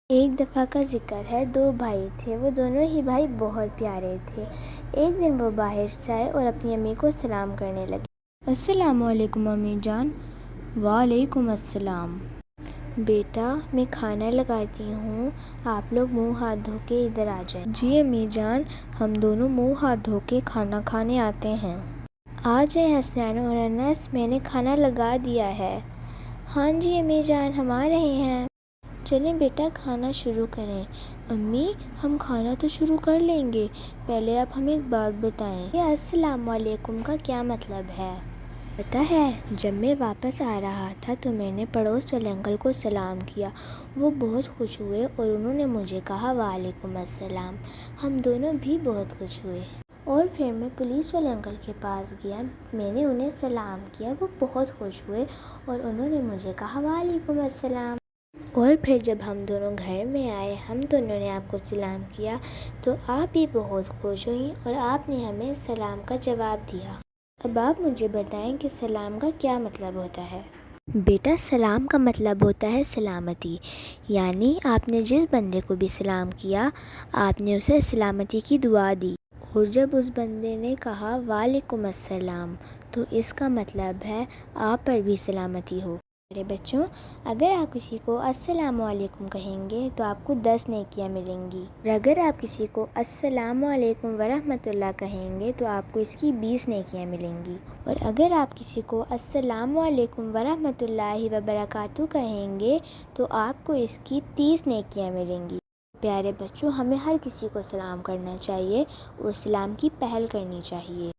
ایک دفعہ کا ذکر ہے، دو بھائی تھے۔ وہ دونوں ہی بھائی بہت پیارے تھے۔ ایک دن وہ باہر سے آئے اور اپنی امی کو سلام کرنے لگے۔ السلام علیکم امی جان۔ وعلیکم السلام بیٹا، میں کھانا لگاتی ہوں، آپ لوگ منہ ہاتھ دھو کے ادھر آ جائیں۔ جی امی جان، ہم دونوں منہ ہاتھ دھو کے کھانا کھانے آتے ہیں۔ آ جائیں حسنین اور انس، میں نے کھانا لگا دیا ہے۔ ہاں جی امی جان، ہم آ رہے ہیں۔ چلیں بیٹا کھانا شروع کریں۔ امی، ہم کھانا تو شروع کر لیں گے، پہلے آپ ہمیں ایک بات بتائیں، یہ السلام علیکم کا کیا مطلب ہے؟ پتہ ہے، جب میں واپس آ رہا تھا تو میں نے پڑوس والے انکل کو سلام کیا، وہ بہت خوش ہوئے اور انہوں نے مجھے کہا وعلیکم السلام، ہم دونوں بھی بہت خوش ہوئے۔ اور پھر میں پولیس والے انکل کے پاس گیا، میں نے انہیں سلام کیا، وہ بہت خوش ہوئے اور انہوں نے مجھے کہا وعلیکم السلام۔ اور پھر جب ہم دونوں گھر میں آئے، ہم دونوں نے آپ کو سلام کیا تو آپ بھی بہت خوش ہوئیں اور آپ نے ہمیں سلام کا جواب دیا۔ اب آپ مجھے بتائیں کہ سلام کا کیا مطلب ہوتا ہے؟ بیٹا، سلام کا مطلب ہوتا ہے سلامتی، یعنی آپ نے جس بندے کو بھی سلام کیا، آپ نے اسے سلامتی کی دعا دی۔ اور جب اس بندے نے کہا وعلیکم السلام تو اس کا مطلب ہے آپ پر بھی سلامتی ہو۔ میرے بچوں، اگر آپ کسی کو السلام علیکم کہیں گے تو آپ کو 10 نیکیاں ملیں گی، اور اگر آپ کسی کو السلام علیکم ورحمۃ اللہ کہیں گے تو آپ کو اس کی 20 نیکیاں ملیں گی، اور اگر آپ کسی کو السلام علیکم ورحمۃ اللہ وبرکاتہ کہیں گے تو آپ کو اس کی 30 نیکیاں ملیں گی۔ پیارے بچوں، ہمیں ہر کسی کو سلام کرنا چاہیے اور سلام کی پہل کرنی چاہیے۔